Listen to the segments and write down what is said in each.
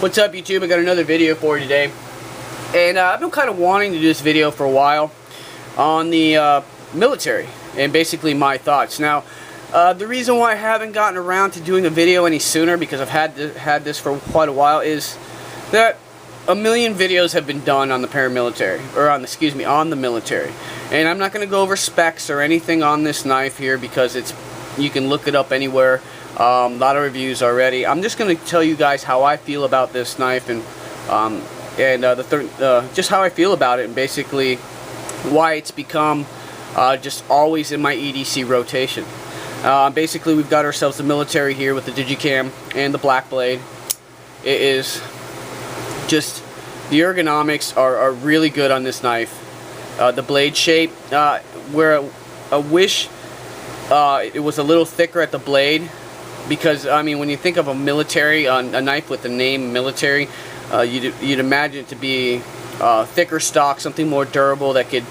What's up, YouTube? I got another video for you today, and I've been kind of wanting to do this video for a while on the military and basically my thoughts. Now, the reason why I haven't gotten around to doing a video any sooner, because I've had this for quite a while, is that a million videos have been done on the paramilitary, or on the military, and I'm not going to go over specs or anything on this knife here because you can look it up anywhere. A lot of reviews already. I'm just going to tell you guys how I feel about this knife, and just how I feel about it, and basically why it's become just always in my EDC rotation. Basically, we've got ourselves the military here with the Digicam and the black blade. It is just, the ergonomics are really good on this knife. The blade shape, where I wish it was a little thicker at the blade, because I mean, when you think of a military, a knife with the name military, you'd imagine it to be thicker stock, something more durable that could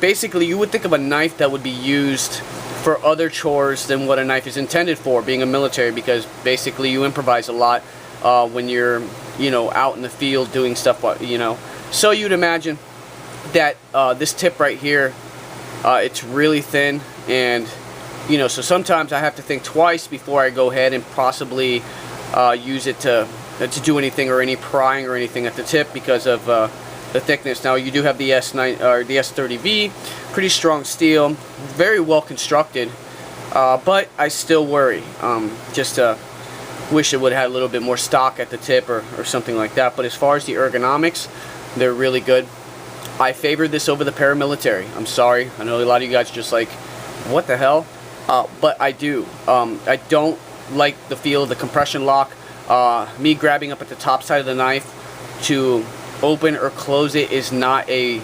basically, you would think of a knife that would be used for other chores than what a knife is intended for, being a military, because basically you improvise a lot when you're out in the field doing stuff, so you'd imagine that this tip right here, it's really thin, and so sometimes I have to think twice before I go ahead and possibly use it to do anything, or any prying or anything at the tip, because of the thickness. Now, you do have the S9 or the S30V, pretty strong steel, very well constructed, but I still worry. Just wish it would have had a little bit more stock at the tip, or something like that. But as far as the ergonomics, they're really good. I favor this over the paramilitary. I'm sorry. I know a lot of you guys are just like, what the hell? But I do. I don't like the feel of the compression lock. Me grabbing up at the top side of the knife to open or close it is not a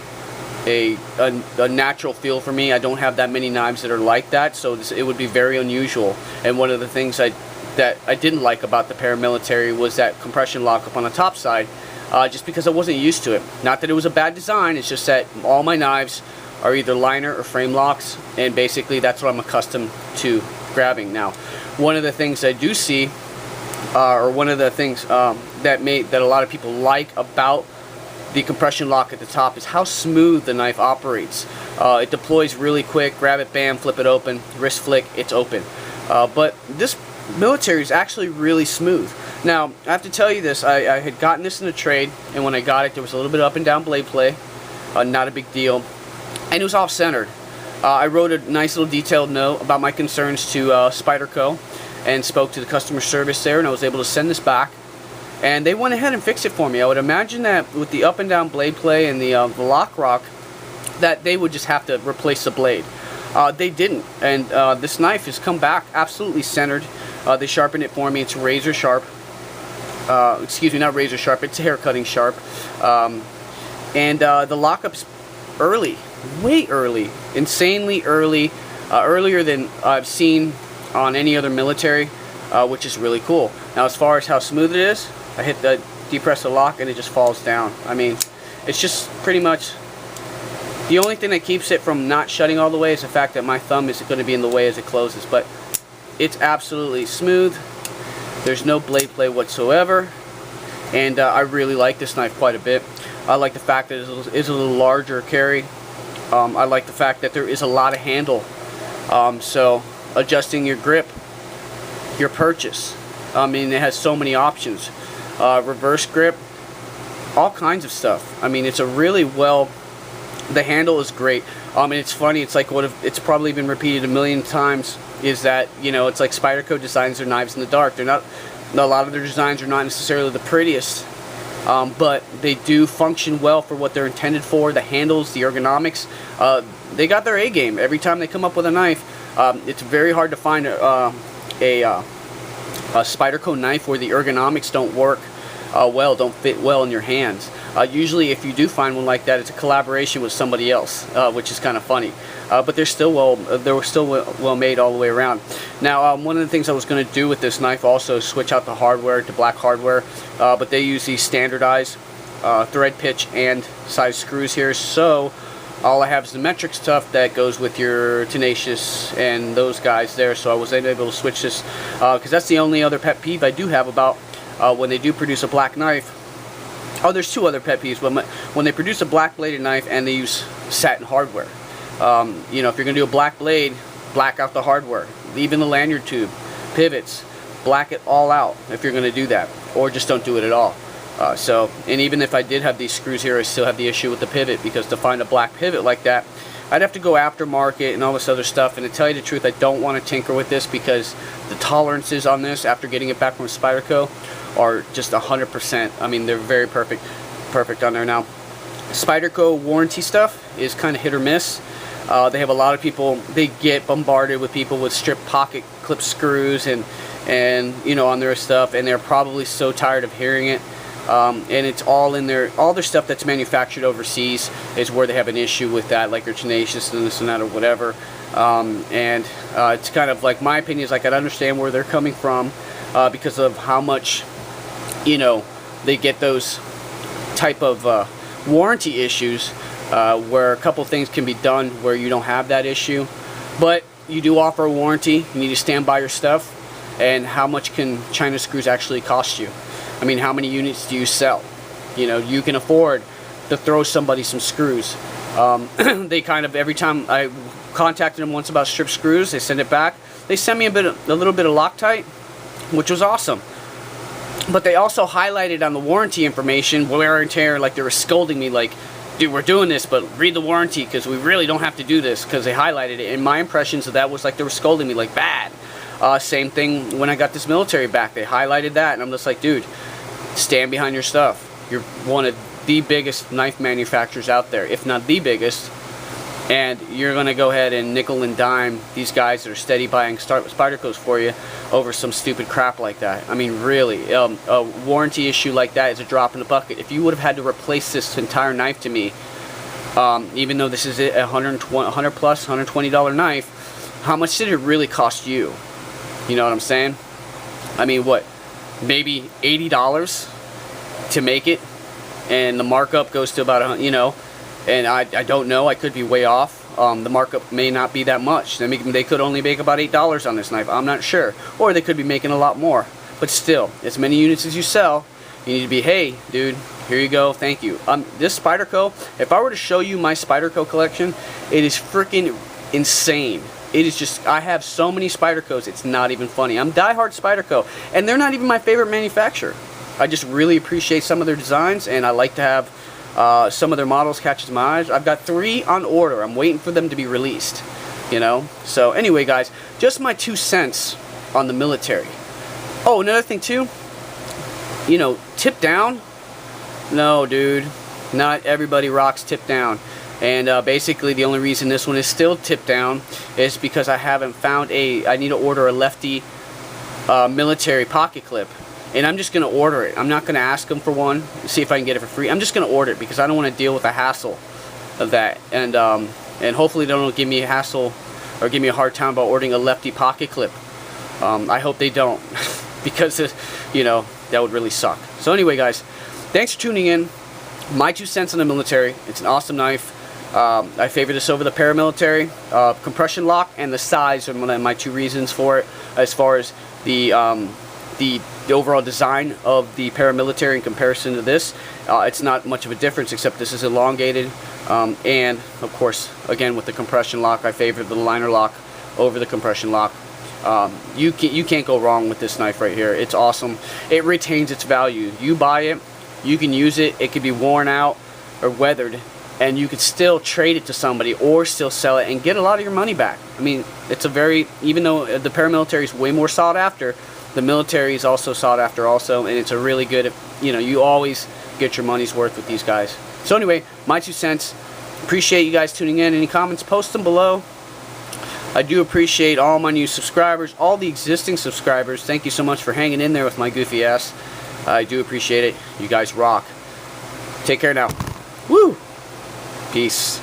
natural feel for me. I don't have that many knives that are like that, so it would be very unusual. And one of the things that I didn't like about the paramilitary was that compression lock up on the top side, just because I wasn't used to it. Not that it was a bad design, it's just that all my knives are either liner or frame locks, and basically that's what I'm accustomed to grabbing. Now, one of the things I do see, or one of the things that a lot of people like about the compression lock at the top, is how smooth the knife operates. It deploys really quick. Grab it, bam, flip it open, wrist flick, it's open. But this military is actually really smooth. Now, I have to tell you this, I had gotten this in a trade, and when I got it, there was a little bit up and down blade play, not a big deal, and it was off-centered. I wrote a nice little detailed note about my concerns to Spyderco, and spoke to the customer service there, and I was able to send this back, and they went ahead and fixed it for me. I would imagine that with the up and down blade play and the lock rock, that they would just have to replace the blade. They didn't, and this knife has come back absolutely centered. They sharpened it for me. It's razor sharp. Excuse me, not razor sharp, it's hair cutting sharp. And the lockup's early, way early, insanely early, earlier than I've seen on any other military, which is really cool. Now, as far as how smooth it is, I hit the depress the lock and it just falls down. I mean, it's just pretty much the only thing that keeps it from not shutting all the way is the fact that my thumb is going to be in the way as it closes, but it's absolutely smooth. There's no blade play whatsoever, and I really like this knife quite a bit. I like the fact that it is a little larger carry. I like the fact that there is a lot of handle, so adjusting your grip, your purchase, I mean, it has so many options. Reverse grip, all kinds of stuff. I mean, it's a really the handle is great. And it's funny, it's like it's probably been repeated a million times, is that, it's like Spyderco designs their knives in the dark. They're not, a lot of their designs are not necessarily the prettiest, but they do function well for what they're intended for. The handles, the ergonomics, they got their A game. Every time they come up with a knife, it's very hard to find a Spyderco knife where the ergonomics don't work don't fit well in your hands. Usually, if you do find one like that, it's a collaboration with somebody else, which is kind of funny. But they're still well made all the way around. Now, one of the things I was going to do with this knife also is switch out the hardware to black hardware, but they use these standardized thread pitch and size screws here, so all I have is the metric stuff that goes with your Tenacious and those guys there. So I was able to switch this because that's the only other pet peeve I do have about when they do produce a black knife. Oh, there's two other pet peeves. But when they produce a black bladed knife and they use satin hardware, you know, if you're going to do a black blade, black out the hardware, even the lanyard tube, pivots, black it all out if you're going to do that, or just don't do it at all. And even if I did have these screws here, I still have the issue with the pivot, because to find a black pivot like that, I'd have to go aftermarket and all this other stuff. And to tell you the truth, I don't want to tinker with this, because the tolerances on this, after getting it back from Spyderco, are just 100%. I mean, they're very perfect on there. Now, Spyderco warranty stuff is kind of hit or miss. They have a lot of people, they get bombarded with people with strip pocket clip screws and you know, on their stuff, and they're probably so tired of hearing it. And it's all in all their stuff that's manufactured overseas is where they have an issue with that, like they're tenacious and this and that or whatever. It's kind of like, my opinion is like, I'd understand where they're coming from, because of how much, you know, they get those type of warranty issues, where a couple things can be done where you don't have that issue. But you do offer a warranty. You need to stand by your stuff. And how much can China screws actually cost you? I mean, how many units do you sell? You know, you can afford to throw somebody some screws. They kind of, every time I contacted them once about strip screws, they send it back. They sent me a little bit of Loctite, which was awesome. But they also highlighted on the warranty information, wear and tear, like they were scolding me, like, dude, we're doing this, but read the warranty, because we really don't have to do this, because they highlighted it. And my impressions of that was like they were scolding me, like, bad. Same thing when I got this military back. They highlighted that, and I'm just like, dude, stand behind your stuff. You're one of the biggest knife manufacturers out there, if not the biggest. And you're going to go ahead and nickel and dime these guys that are steady buying Spydercos for you over some stupid crap like that. I mean, really, a warranty issue like that is a drop in the bucket. If you would have had to replace this entire knife to me, even though this is a $100 plus, $120 knife, how much did it really cost you? You know what I'm saying? I mean, what, maybe $80 to make it, and the markup goes to about, you know, and I don't know, I could be way off. The markup may not be that much. They could only make about $8 on this knife, I'm not sure. Or they could be making a lot more. But still, as many units as you sell, you need to be, hey, dude, here you go, thank you. This Spyderco, if I were to show you my Spyderco collection, it is freaking insane. It is just, I have so many Spydercos, it's not even funny. I'm diehard Spyderco, and they're not even my favorite manufacturer. I just really appreciate some of their designs, and I like to have some of their models catches my eyes. I've got 3 on order. I'm waiting for them to be released, you know. So anyway, guys, just my 2 cents on the military. Oh, another thing too, you know, tip down. No, dude, not everybody rocks tip down. And basically the only reason this one is still tip down is because I haven't found I need to order a lefty military pocket clip. And I'm just going to order it. I'm not going to ask them for one, see if I can get it for free. I'm just going to order it, because I don't want to deal with the hassle of that. And hopefully they don't give me a hassle or give me a hard time about ordering a lefty pocket clip. I hope they don't, because, you know, that would really suck. So anyway, guys, thanks for tuning in. My 2 cents on the military. It's an awesome knife. I favor this over the paramilitary. Compression lock and the size are my 2 reasons for it, as far as the overall design of the paramilitary in comparison to this. It's not much of a difference, except this is elongated, and of course, again, with the compression lock, I favor the liner lock over the compression lock. You can't go wrong with this knife right here. It's awesome. It retains its value. You buy it, you can use it, it could be worn out or weathered, and you could still trade it to somebody or still sell it and get a lot of your money back. I mean, it's a very, even though the paramilitary is way more sought after, the military is also sought after also, and it's a really good, you know, you always get your money's worth with these guys. So anyway, my 2 cents. Appreciate you guys tuning in. Any comments, post them below. I do appreciate all my new subscribers, all the existing subscribers. Thank you so much for hanging in there with my goofy ass. I do appreciate it. You guys rock. Take care now. Woo! Peace.